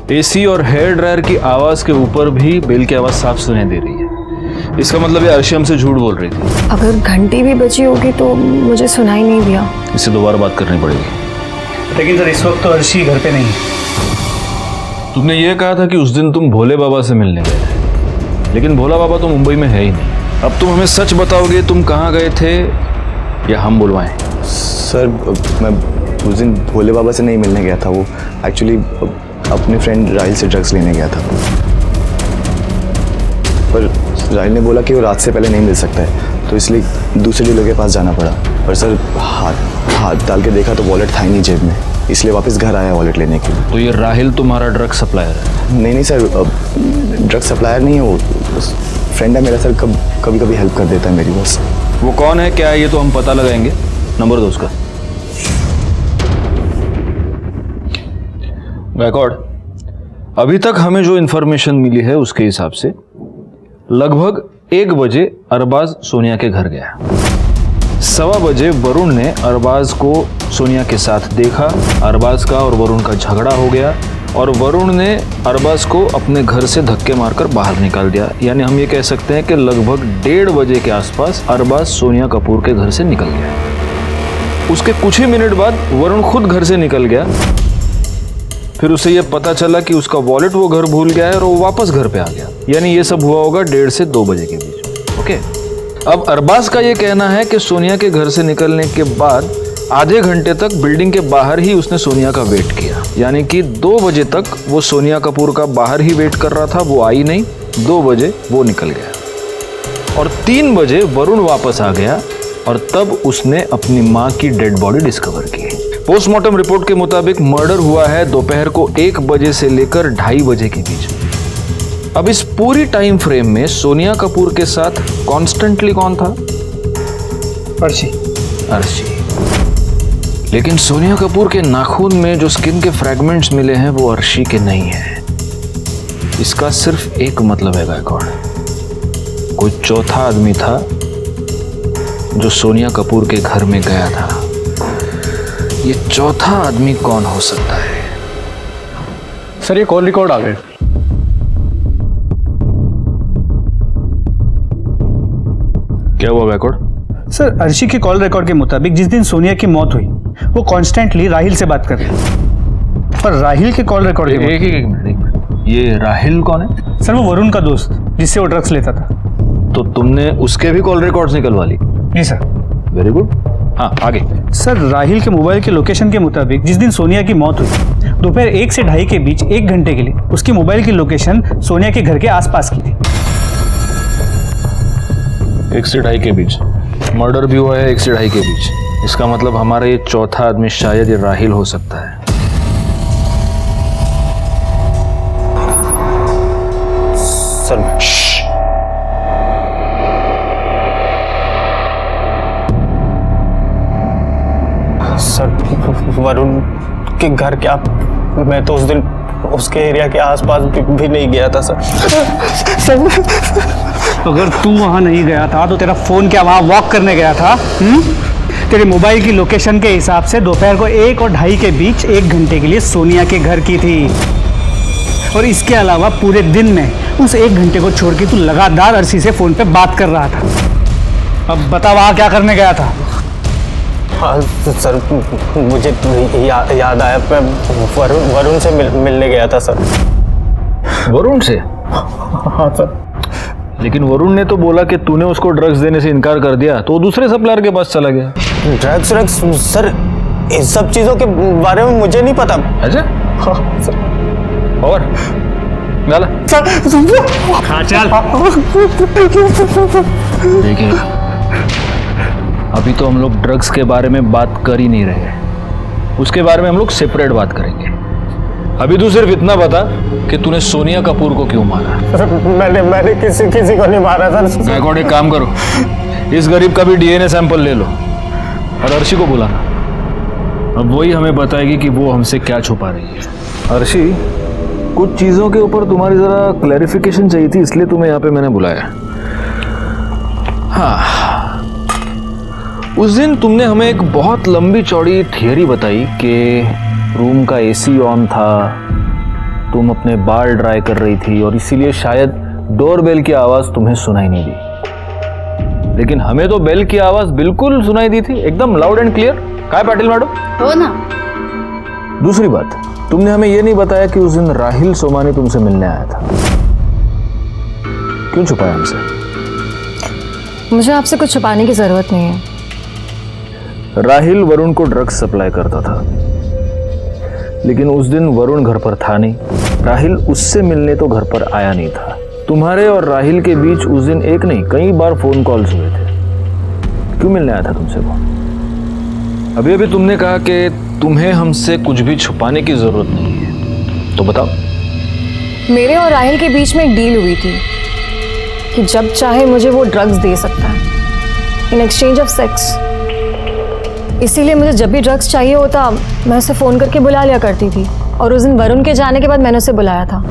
एसी और हेयर ड्रायर की आवाज के ऊपर भी बेल की आवाज साफ सुनाई दे रही है। इसका मतलब ये अर्शी हमसे झूठ बोल रही थी। अगर घंटी भी बजी होगी तो मुझे सुनाई नहीं दिया। इससे दोबारा बात करनी पड़ेगी। लेकिन सर, इस वक्त तो अर्शी घर पे नहीं है। तुमने ये कहा था कि उस दिन तुम भोले बाबा से मिलने गए थे, लेकिन भोला बाबा तो मुंबई में है ही नहीं। अब तुम हमें सच बताओगे तुम कहाँ गए थे या हम बुलवाएं? सर, मैं उस दिन भोले बाबा से नहीं मिलने गया था। वो एक्चुअली अपने फ्रेंड राहिल से ड्रग्स लेने गया था, पर राहिल ने बोला कि वो रात से पहले नहीं मिल सकता है, तो इसलिए दूसरे डीलर के पास जाना पड़ा। पर सर, हाथ डाल के देखा तो वॉलेट था ही नहीं जेब में, इसलिए वापस घर आया वॉलेट लेने के लिए। तो ये राहिल तुम्हारा ड्रग सप्लायर है? नहीं सर, ड्रग सप्लायर नहीं है वो, फ्रेंड है मेरा सर, कभी कभी हेल्प कर देता है मेरी। बस वो कौन है, क्या है, ये तो हम पता लगाएंगे। नंबर दो उसका। गायकवाड़, अभी तक हमें जो इन्फॉर्मेशन मिली है उसके हिसाब से लगभग 1 बजे अरबाज सोनिया के घर गया। 1:15 बजे वरुण ने अरबाज को सोनिया के साथ देखा। अरबाज का और वरुण का झगड़ा हो गया और वरुण ने अरबाज को अपने घर से धक्के मारकर बाहर निकाल दिया। यानी हम ये कह सकते हैं कि लगभग 1:30 बजे के आसपास अरबाज सोनिया कपूर के घर से निकल गया। उसके कुछ ही मिनट बाद वरुण खुद घर से निकल गया। फिर उसे यह पता चला कि उसका वॉलेट वो घर भूल गया है और वो वापस घर पे आ गया। यानी ये सब हुआ होगा 1:30 से 2 बजे के बीच। ओके, अब अरबाज का ये कहना है कि सोनिया के घर से निकलने के बाद आधे घंटे तक बिल्डिंग के बाहर ही उसने सोनिया का वेट किया। यानी कि 2 बजे तक वो सोनिया कपूर का बाहर ही वेट कर रहा था, वो आई नहीं। 2 बजे वो निकल गया और 3 बजे वरुण वापस आ गया और तब उसने अपनी माँ की डेड बॉडी डिस्कवर की। पोस्टमार्टम रिपोर्ट के मुताबिक मर्डर हुआ है दोपहर को 1 बजे से लेकर 2:30 बजे के बीच। अब इस पूरी टाइम फ्रेम में सोनिया कपूर के साथ कॉन्स्टेंटली कौन था? अर्शी। लेकिन सोनिया कपूर के नाखून में जो स्किन के फ्रैगमेंट्स मिले हैं वो अर्शी के नहीं है। इसका सिर्फ एक मतलब है गायकवाड़, कोई चौथा आदमी था जो सोनिया कपूर के घर में गया था। ये चौथा आदमी कौन हो सकता है? सर ये कॉल रिकॉर्ड आ गए। क्या हुआ बैकवर्ड? सर अर्शी के कॉल रिकॉर्ड के मुताबिक जिस दिन सोनिया की मौत हुई वो कॉन्स्टेंटली राहिल से बात कर रही है। पर राहिल के कॉल रिकॉर्ड के एक मिनट, ये राहिल कौन है? सर वो वरुण का दोस्त जिससे वो ड्रग्स लेता था। तो तुमने उसके भी कॉल रिकॉर्ड्स निकलवा ली? जी सर। Very good. हाँ आगे। सर राहिल के मोबाइल के लोकेशन के मुताबिक जिस दिन सोनिया की मौत हुई दोपहर 1 से 2:30 के बीच 1 घंटे के लिए उसकी मोबाइल की लोकेशन सोनिया के घर के आसपास की थी। 1 से 2:30 के बीच मर्डर भी हुआ है, 1 से 2:30 के बीच। इसका मतलब हमारा ये चौथा आदमी शायद ये राहिल हो सकता है। सर वरुण के घर क्या, मैं तो उस दिन उसके एरिया के आसपास भी नहीं गया था सर। अगर तू वहां नहीं गया था तो तेरा फोन क्या वहां वॉक करने गया था? तेरे मोबाइल की लोकेशन के हिसाब से दोपहर को 1 और 2:30 के बीच 1 घंटे के लिए सोनिया के घर की थी। और इसके अलावा पूरे दिन में उस 1 घंटे को छोड़ के तू लगातार अर्शी से फोन पे बात कर रहा था। अब बता वहां क्या करने गया था? हाँ सर मुझे याद आया, मैं वरुण से मिलने गया था सर। वरुण से? हाँ सर। लेकिन वरुण ने तो बोला कि तूने उसको ड्रग्स देने से इनकार कर दिया, तो वो दूसरे सप्लायर के पास चला गया। ड्रग्स सर, इस सब चीजों के बारे में मुझे नहीं पता। अच्छा? हाँ सर। और गाला हाँ चल। देखिए अभी तो हम लोग ड्रग्स के बारे में बात कर ही नहीं रहे, उसके बारे में हम लोग सेपरेट बात करेंगे। अभी तू सिर्फ इतना बता कि तूने सोनिया कपूर को क्यों मारा? मैंने किसी को नहीं मारा सर। बैकवर्ड एक काम करो, इस गरीब का भी डीएनए सैंपल ले लो और अर्शी को बुलाना। अब वही हमें बताएगी कि वो हमसे क्या छुपा रही है। अर्शी, कुछ चीजों के ऊपर तुम्हारी जरा क्लैरिफिकेशन चाहिए थी, इसलिए तुम्हें यहाँ पे मैंने बुलाया। हाँ, उस दिन तुमने हमें एक बहुत लंबी चौड़ी थियरी बताई कि रूम का एसी ऑन था, तुम अपने बाल ड्राई कर रही थी और इसीलिए शायद डोरबेल की आवाज तुम्हें सुनाई नहीं दी। लेकिन हमें तो बेल की आवाज बिल्कुल सुनाई दी थी, एकदम लाउड एंड क्लियर। काय पाटिल मैडम? हो ना। दूसरी बात, तुमने हमें यह नहीं बताया कि उस दिन राहिल सोमानी तुमसे मिलने आया था। क्यों छुपाया हमसे? मुझे आपसे कुछ छुपाने की जरूरत नहीं है। राहिल वरुण को ड्रग्स सप्लाई करता था, लेकिन उस दिन वरुण घर पर था नहीं। राहिल उससे मिलने तो घर पर आया नहीं था। तुम्हारे और राहिल के बीच उस दिन एक नहीं कई बार फोन कॉल्स हुए थे। क्यों मिलने आया था तुमसे वो? अभी अभी तुमने कहा कि तुम्हें हमसे कुछ भी छुपाने की जरूरत नहीं है, तो बताओ। मेरे और राहिल के बीच में एक डील हुई थी कि जब चाहे मुझे वो ड्रग्स दे सकता है इन एक्सचेंज ऑफ सेक्स। इसीलिए मुझे जब भी ड्रग्स चाहिए होता मैं उसे फ़ोन करके बुला लिया करती थी। और उस दिन वरुण के जाने के बाद मैंने उसे बुलाया था।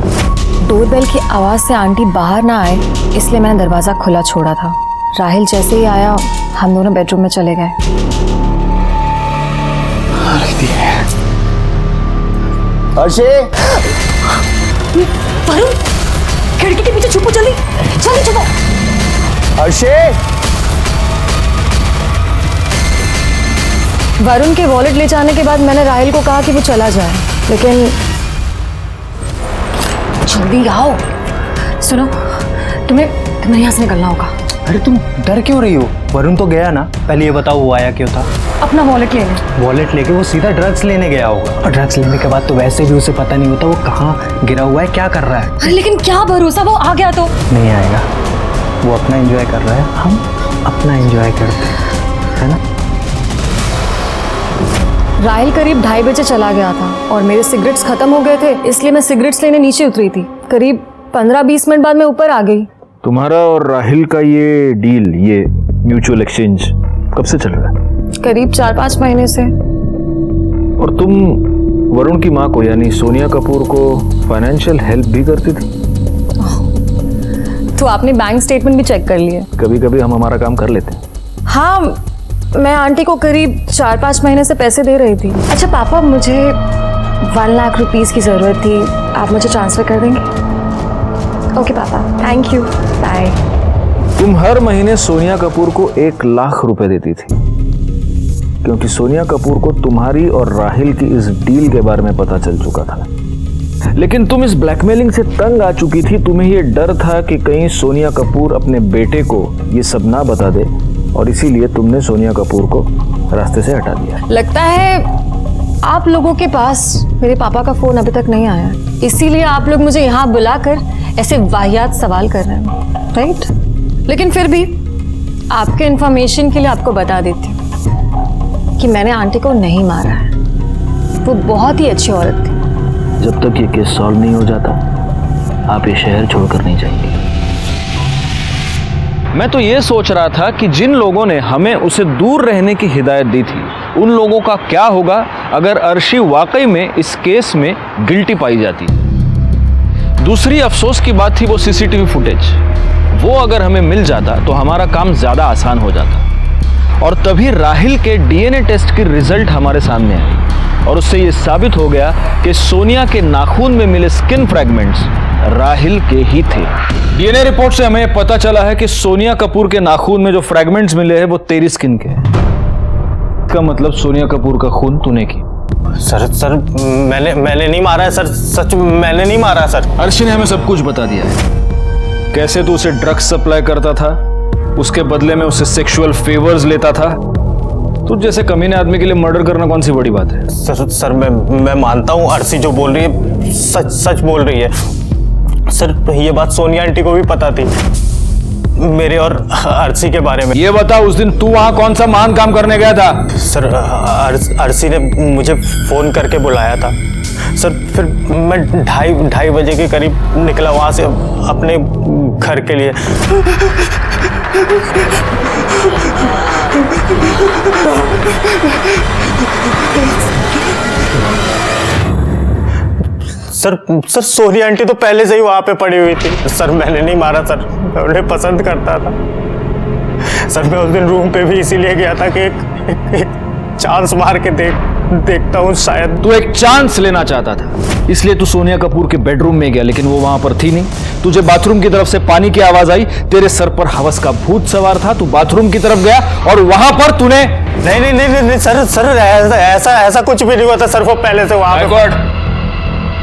डोरबेल की आवाज़ से आंटी बाहर ना आए इसलिए मैंने दरवाज़ा खुला छोड़ा था। राहिल जैसे ही आया हम दोनों बेडरूम में चले गए। वरुण, खिड़की के पीछे छुपो, जल्दी जल्दी छुपो। वरुण के वॉलेट ले जाने के बाद मैंने राहिल को कहा कि वो चला जाए, लेकिन जल्दी आओ। सुनो, तुम्हें यहाँ से निकलना होगा। अरे तुम डर क्यों रही हो? वरुण तो गया ना। पहले ये बताओ वो आया क्यों था? अपना वॉलेट लेने। वॉलेट लेके वो सीधा ड्रग्स लेने गया होगा। और ड्रग्स लेने के बाद तो वैसे भी उसे पता नहीं होता वो कहाँ गिरा हुआ है, क्या कर रहा है। अरे लेकिन क्या भरोसा, वो आ गया तो? नहीं आएगा, वो अपना एंजॉय कर रहा है, हम अपना एंजॉय करते हैं, है ना? राहिल करीब 2:30 बजे चला गया था और मेरे सिगरेट्स खत्म हो गए थे, इसलिए मैं सिगरेट्स लेने नीचे उतरी थी। करीब 15-20 मिनट बाद मैं ऊपर आ गई। तुम्हारा और राहिल का ये डील, ये म्यूचुअल एक्सचेंज कब से चल रहा है? करीब 4-5 महीने से। और तुम वरुण की माँ को यानी सोनिया कपूर को फाइनेंशियल हेल्प भी करती थी? तो आपने बैंक स्टेटमेंट भी चेक कर लिए? कभी कभी हम हमारा काम कर लेते हैं। हाँ, मैं आंटी को करीब 4-5 महीने से पैसे दे रही थी। अच्छा पापा, मुझे 1 लाख रुपीस की ज़रूरत थी, आप मुझे ट्रांसफ़र कर देंगे? ओके पापा, थैंक यू, बाय। तुम हर महीने सोनिया कपूर को 1 लाख रुपए देती थी, क्योंकि सोनिया कपूर को तुम्हारी और राहिल की इस डील के बारे में पता चल चुका था। लेकिन तुम इस ब्लैकमेलिंग से तंग आ चुकी थी। तुम्हें यह डर था कि कहीं सोनिया कपूर अपने बेटे को ये सब ना बता दे, और इसीलिए तुमने सोनिया कपूर को रास्ते से हटा दिया। लगता है आप लोगों के पास मेरे पापा का फ़ोन अभी तक नहीं आया, इसीलिए आप लोग मुझे यहाँ बुलाकर ऐसे वाहियात सवाल कर रहे हैं, राइट? लेकिन फिर भी आपके इन्फॉर्मेशन के लिए आपको बता देती हूँ कि मैंने आंटी को नहीं मारा है। वो बहुत ही अच्छी औरत थी। जब तक ये केस सॉल्व नहीं हो जाता, आप ये शहर छोड़कर नहीं जाएंगे। मैं तो ये सोच रहा था कि जिन लोगों ने हमें उसे दूर रहने की हिदायत दी थी, उन लोगों का क्या होगा अगर अर्शी वाकई में इस केस में गिल्टी पाई जाती। दूसरी अफसोस की बात थी वो सीसीटीवी फुटेज। वो अगर हमें मिल जाता तो हमारा काम ज़्यादा आसान हो जाता, और तभी राहिल के डीएनए टेस्ट की रिजल्ट हमारे सामने आई, और उससे ये साबित हो गया कि सोनिया के नाखून में मिले स्किन फ्रैगमेंट्स राहिल के ही थे। डीएनए रिपोर्ट से हमें पता चला है कि सोनिया कपूर के नाखून में जो फ्रैगमेंट्स मिले हैं वो तेरी स्किन के हैं। इसका मतलब सोनिया कपूर का खून तूने की। सर मैंने नहीं मारा है सर, सच मैंने नहीं मारा है सर। अर्शी ने हमें सब कुछ बता दिया है। कैसे तू उसे ड्रग्स सप्लाई करता था, उसके बदले में उसे सेक्सुअल फेवर्स लेता था। तुझ जैसे कमीने आदमी के लिए मर्डर करना कौन सी बड़ी बात है? सर मैं मानता हूँ अर्शी जो बोल रही है सच बोल रही है। सर ये बात सोनिया आंटी को भी पता थी, मेरे और अर्शी के बारे में। ये बता, उस दिन तू वहां कौन सा महान काम करने गया था? सर अर्शी ने मुझे फोन करके बुलाया था सर, फिर मैं 2:30 बजे के करीब निकला वहां से अपने घर के लिए। सर सोनिया आंटी तो पहले से ही वहां पे पड़ी हुई थी। सर मैंने नहीं मारा सर, मैं उन्हें पसंद करता था। सर मैं उस दिन रूम पे भी इसीलिए गया था कि एक चांस मार के देखता हूँ, शायद। तू एक चांस लेना चाहता था, इसलिए तू सोनिया कपूर के बेडरूम में गया, लेकिन वो वहां पर थी नहीं। तुझे बाथरूम की तरफ से पानी की आवाज आई, तेरे सर पर हवस का भूत सवार था। तू बाथरूम की तरफ गया और वहां पर तूने नहीं सर ऐसा कुछ भी नहीं हुआ था सर। वो पहले से वहां पे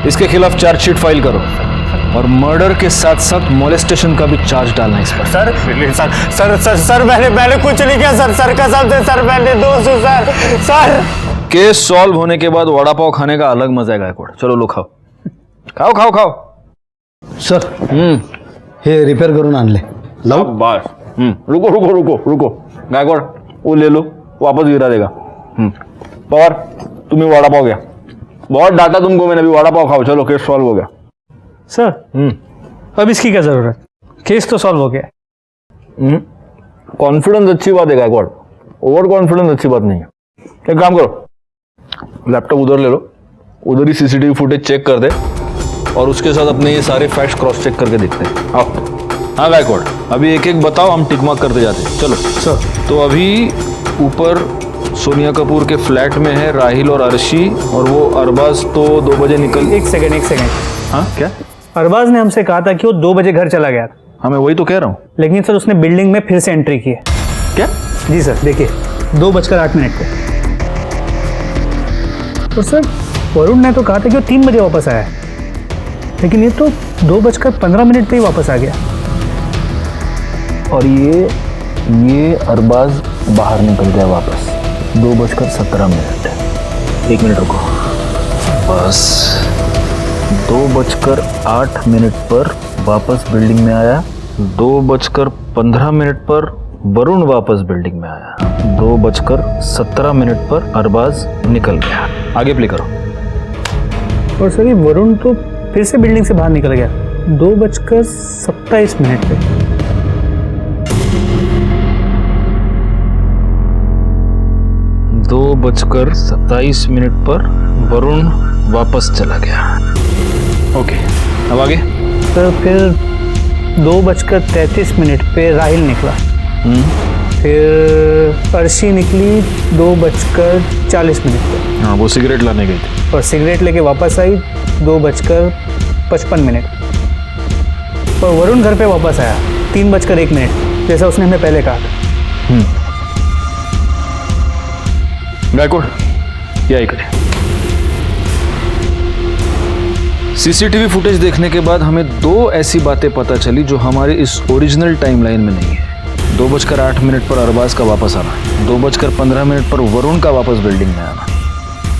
इसके खिलाफ चार्जशीट फाइल करो, और मर्डर के साथ साथ मोलेस्टेशन का भी चार्ज डालना इस पर। सर मैंने कुछ नहीं किया सर कसम से सर, मैंने दोस्त हूं सर। केस सॉल्व होने के बाद वड़ा पाव खाने का अलग मजा है गायकवाड़। चलो लो, खाओ। सर हे रिपेयर करून आणले लावू? बस रुको गायकवाड़, वो ले लो, वापस गिरा देगा। पवार तुम्हें वड़ा पाव गया, बहुत डांटा तुमको मैंने, अभी वड़ा पाव खाओ। चलो केस सॉल्व हो गया सर। अब इसकी क्या जरूरत, केस तो सॉल्व हो गया। कॉन्फिडेंस अच्छी बात है गायकवाड़, ओवर कॉन्फिडेंस अच्छी बात नहीं है। एक काम करो, लैपटॉप उधर ले लो, उधर ही सीसीटीवी फुटेज चेक कर दे, और उसके साथ अपने ये सारे फैक्ट्स क्रॉस चेक करके देखते हैं। आओ। हाँ गायकवाड़, अभी एक बताओ, हम टिक मार्क करते जाते हैं। चलो सर। तो अभी ऊपर सोनिया कपूर के फ्लैट में है राहिल और अर्शी, और वो अरबाज तो 2 बजे निकल। एक सेकंड। हाँ क्या? अरबाज ने हमसे कहा था कि वो 2 बजे घर चला गया था। हाँ मैं वही तो कह रहा हूँ। लेकिन सर उसने बिल्डिंग में फिर से एंट्री की है। क्या? जी सर, देखिए 2:08 पे। तो सर वरुण ने तो कहा था कि वो 3 बजे वापस आया है, लेकिन ये तो 2:15 पे ही वापस आ गया। और ये अरबाज बाहर निकल गया वापस 2:17। 1 मिनट रुको, बस 2:08 पर वापस बिल्डिंग में आया। 2:15 पर वरुण वापस बिल्डिंग में आया। 2:17 पर अरबाज निकल गया। आगे प्ले करो। और सर ये वरुण तो फिर से बिल्डिंग से बाहर निकल गया 2:27 पे। 2:27 पर वरुण वापस चला गया। ओके, अब आगे। तो फिर 2:33 पे राहिल निकला। फिर अर्शी निकली 2:40 पर। हाँ, वो सिगरेट लाने गई थी। और सिगरेट लेके वापस आई 2:55। और वरुण घर पे वापस आया 3:01, जैसा उसने हमें पहले कहा था। गायकवाड़, ये आई करें। सीसीटीवी फुटेज देखने के बाद हमें दो ऐसी बातें पता चली जो हमारे इस ओरिजिनल टाइमलाइन में नहीं है। 2:08 पर अरबाज का वापस आना, 2:15 पर वरुण का वापस बिल्डिंग में आना,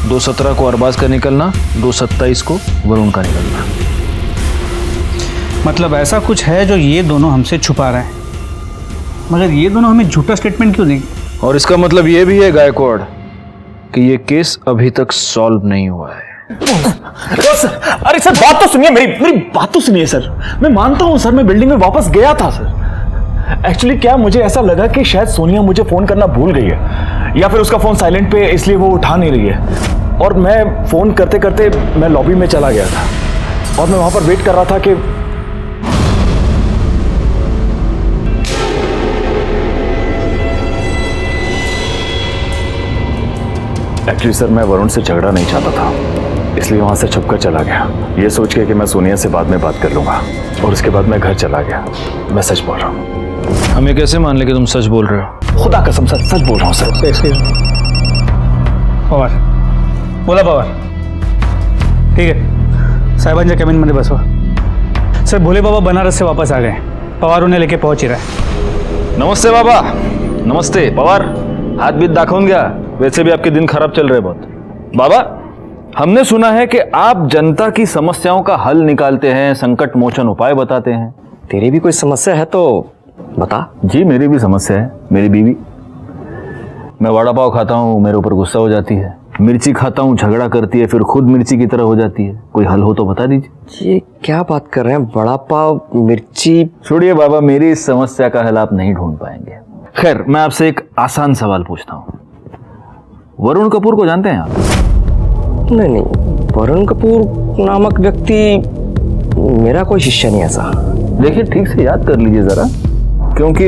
2:17 को अरबाज का निकलना, 2:27 को वरुण का निकलना। मतलब ऐसा कुछ है जो ये दोनों हमसे छुपा रहे हैं, मगर ये दोनों हमें झूठा स्टेटमेंट क्यों देंगे? और इसका मतलब ये भी है गायकवाड़ कि ये केस अभी तक सॉल्व नहीं हुआ है। अरे सर, बात तो सुनिए, मेरी बात तो सुनिए सर। मैं मानता हूं सर, मैं बिल्डिंग में वापस गया था सर। एक्चुअली क्या, मुझे ऐसा लगा कि शायद सोनिया मुझे फोन करना भूल गई है, या फिर उसका फोन साइलेंट पे इसलिए वो उठा नहीं रही है। और मैं फोन करते करते मैं लॉबी में चला गया था और मैं वहां पर वेट कर रहा था कि एक्चुअली सर, मैं वरुण से झगड़ा नहीं चाहता था, इसलिए वहां से छुपकर चला गया, ये सोच के कि मैं सोनिया से बाद में बात कर लूंगा। और उसके बाद मैं घर चला गया। मैं सच बोल रहा हूँ। हमें कैसे मान ले कि तुम सच बोल रहे हो? खुदा कसम सर, सच बोल रहा हूँ सर। पवार बोला, पवार ठीक है, साहेबांच्या केबिनमध्ये बसवा। सर, भोले बाबा बनारस से वापस आ गए, पवार उन्हें लेके पहुंच ही रहा है। नमस्ते बाबा। नमस्ते पवार, हाथ बीत दाखवून घ्या, वैसे भी आपके दिन खराब चल रहे बहुत। बाबा, हमने सुना है कि आप जनता की समस्याओं का हल निकालते हैं, संकट मोचन उपाय बताते हैं। तेरी भी कोई समस्या है तो बता। जी, मेरी भी समस्या है। मेरी बीवी, मैं वड़ा पाव खाता हूँ, मेरे ऊपर गुस्सा हो जाती है। मिर्ची खाता हूँ, झगड़ा करती है, फिर खुद मिर्ची की तरह हो जाती है। कोई हल हो तो बता दीजिए। ये क्या बात कर रहे हैं? वड़ा पाव, मिर्ची? छोड़िए बाबा, मेरी इस समस्या का हल आप नहीं ढूंढ पाएंगे। खैर, मैं आपसे एक आसान सवाल पूछता हूँ। वरुण कपूर को जानते हैं आप? नहीं, वरुण कपूर नामक व्यक्ति मेरा कोई शिष्य नहीं ऐसा। देखिए, ठीक से याद कर लीजिए जरा, क्योंकि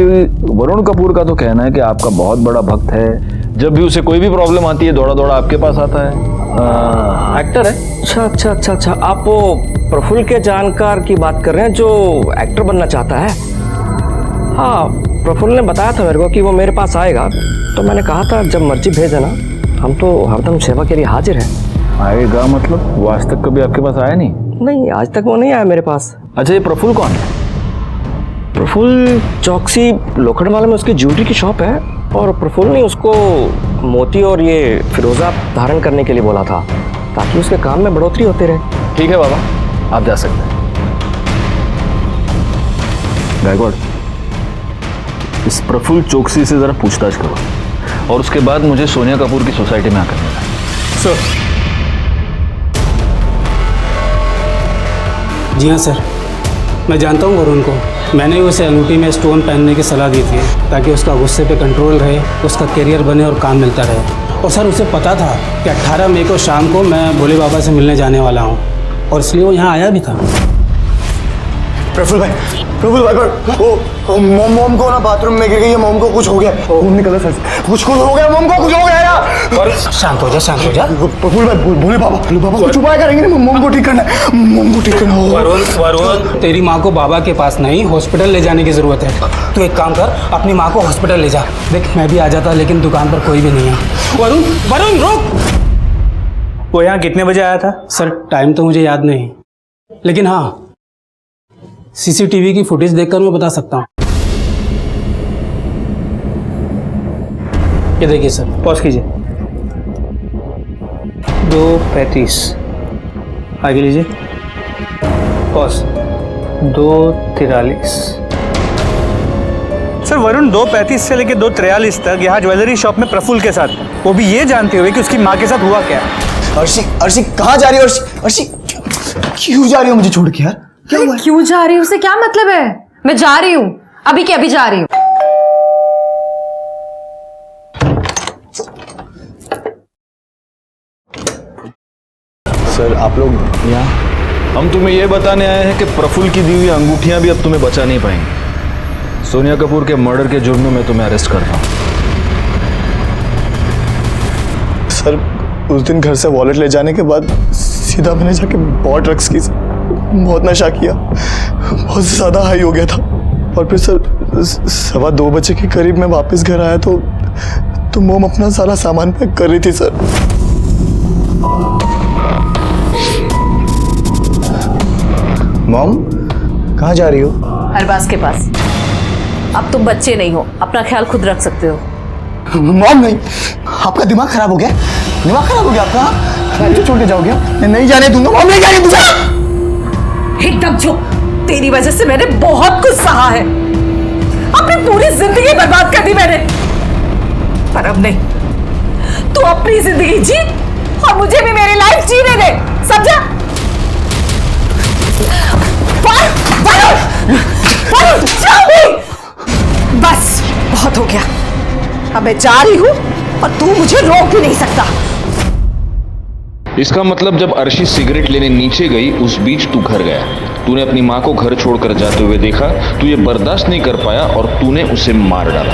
वरुण कपूर का तो कहना है कि आपका बहुत बड़ा भक्त है। जब भी उसे कोई भी प्रॉब्लम आती है, दौड़ा दौड़ा आपके पास आता है। एक्टर है। अच्छा, आप वो प्रफुल्ल के जानकार की बात कर रहे हैं जो एक्टर बनना चाहता है? हाँ, प्रफुल्ल ने बताया था मेरे को कि वो मेरे पास आएगा, तो मैंने कहा था जब मर्जी भेज देना, हम तो हरदम सेवा के लिए हाजिर हैं। आएगा मतलब? वो आज तक कभी आपके पास आया नहीं? नहीं, आज तक वो नहीं आया मेरे पास। अच्छा, ये प्रफुल्ल कौन है? प्रफुल्ल चौकसी लोखंडवाला में उसकी ज्वेलरी की शॉप है, और प्रफुल्ल ने उसको मोती और ये फिरोजा धारण करने के लिए बोला था, ताकि उसके काम में बढ़ोतरी होती रहे। ठीक है बाबा, आप जा सकते हैं। गायकवाड़, इस प्रफुल्ल चौकसी से जरा पूछताछ करो, और उसके बाद मुझे सोनिया कपूर की सोसाइटी में आकर मिलना। सर। जी हाँ सर, मैं जानता हूँ वरुण को। मैंने उसे अंगूठी में स्टोन पहनने की सलाह दी थी, ताकि उसका गुस्से पे कंट्रोल रहे, उसका करियर बने और काम मिलता रहे। और सर, उसे पता था कि 18 मई को शाम को मैं भोले बाबा से मिलने जाने वाला हूँ, और इसलिए वो यहाँ आया भी था। प्रफुल्ल भाई, वो मॉम को ना बाथरूम में गिर गई है, मॉम को कुछ हो गया। खून निकला सर, कुछ हो गया, मॉम को कुछ हो गया यार। शांत हो जा। प्रफुल्ल भाई, भोले बाबा कुछ उपाय करेंगे ना, मॉम को ठीक करना है, मॉम को ठीक करना होगा। वरुण, तेरी माँ को बाबा के पास नहीं, हॉस्पिटल ले जाने की जरूरत है। तू एक काम कर, अपनी माँ को हॉस्पिटल ले जा। देख, मैं भी आ जाता, लेकिन दुकान पर कोई भी नहीं है। वरुण रुक। वो यहाँ कितने बजे आया था? सर, टाइम तो मुझे याद नहीं, लेकिन हाँ, सीसीटीवी की फुटेज देखकर मैं बता सकता हूँ। ये देखिए सर। पॉज कीजिए। 2:35 आगे लीजिए। पॉज। 2:43। सर, वरुण 2:35 से लेकर 2:43 तक यहाँ ज्वेलरी शॉप में प्रफुल्ल के साथ, वो भी ये जानते हुए कि उसकी माँ के साथ हुआ क्या। अर्शी कहाँ जा रही हो? अर्शी क्यों जा रही हो मुझे छोड़ के यार? क्यों जा रही हूँ उसे क्या मतलब है? मैं जा रही हूँ, अभी के अभी जा रही हूँ। सर, आप लोग यहाँ? हम तुम्हें यह बताने आए हैं कि प्रफुल्ल की दी हुई अंगूठियां भी अब तुम्हें बचा नहीं पाएंगी। सोनिया कपूर के मर्डर के जुर्म में मैं तुम्हें अरेस्ट कर रहा हूँ। सर उस दिन घर से वॉलेट ले जाने के बाद सीधा मैंने जाके बहुत ड्रग्स की, बहुत नशा किया, बहुत ज़्यादा हाई हो गया था। और फिर सर 2:15 बजे के करीब मैं वापस घर आया तो मोम अपना सारा सामान पैक कर रही थी सर। मॉम कहाँ जा रही हो? अरबाज के पास। अब तुम बच्चे नहीं हो, अपना ख्याल खुद रख सकते हो। मॉम नहीं, आपका दिमाग खराब हो गया, दिमाग खराब हो गया आपका। मुझे छोड़ के जाओगे? मैं नहीं जाने दूंगा मॉम, नहीं जाने दूंगा। एकदम चुप। तेरी वजह से मैंने बहुत कुछ सहा है, अपनी पूरी जिंदगी बर्बाद कर दी मैंने, पर अब नहीं। तू अपनी जिंदगी जी और मुझे भी मेरी लाइफ जीने दे, समझा? बस बहुत हो गया, अब मैं जा रही हूं और तू मुझे रोक भी नहीं सकता। इसका मतलब जब अर्शी सिगरेट लेने नीचे गई उस बीच तू घर गया। तूने अपनी माँ को घर छोड़कर जाते हुए देखा, तू ये बर्दाश्त नहीं कर पाया और तूने उसे मार डाला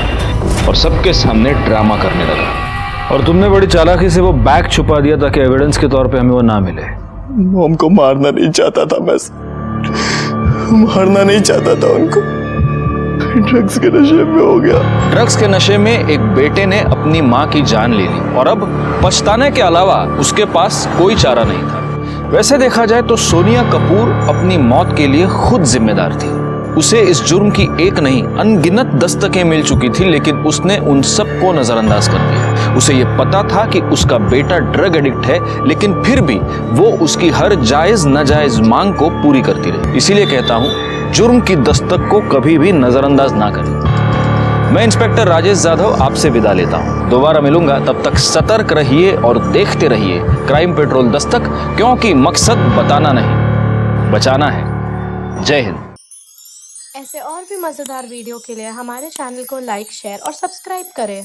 और सबके सामने ड्रामा करने लगा। और तुमने बड़ी चालाकी से वो बैग छुपा दिया ताकि एविडेंस के तौर पे हमें वो ना मिले। मॉम को मारना नहीं चाहता था मैं, मारना नहीं चाहता था उनको, ड्रग्स के नशे में हो गया। ड्रग्स के नशे में एक बेटे ने अपनी माँ की जान ले ली और अब पछताने के अलावा उसके पास कोई चारा नहीं था। वैसे देखा जाए तो सोनिया कपूर अपनी मौत के लिए खुद जिम्मेदार थी। उसे इस जुर्म की एक नहीं अनगिनत दस्तकें मिल चुकी थी, लेकिन उसने उन सबको नजरअंदाज कर दिया। उसे ये पता था कि उसका बेटा ड्रग एडिक्ट है, लेकिन फिर भी वो उसकी हर जायज नाजायज मांग को पूरी करती रही। इसीलिए कहता हूं, जुर्म की दस्तक को कभी भी नजरअंदाज ना करें। मैं इंस्पेक्टर राजेश जाधव आपसे विदा लेता हूं। दोबारा मिलूंगा, तब तक सतर्क रहिए और देखते रहिए क्राइम पेट्रोल दस्तक, क्योंकि मकसद बताना नहीं, बचाना है। जय हिंद। ऐसे और भी मज़ेदार वीडियो के लिए हमारे चैनल को लाइक, शेयर और सब्सक्राइब करें।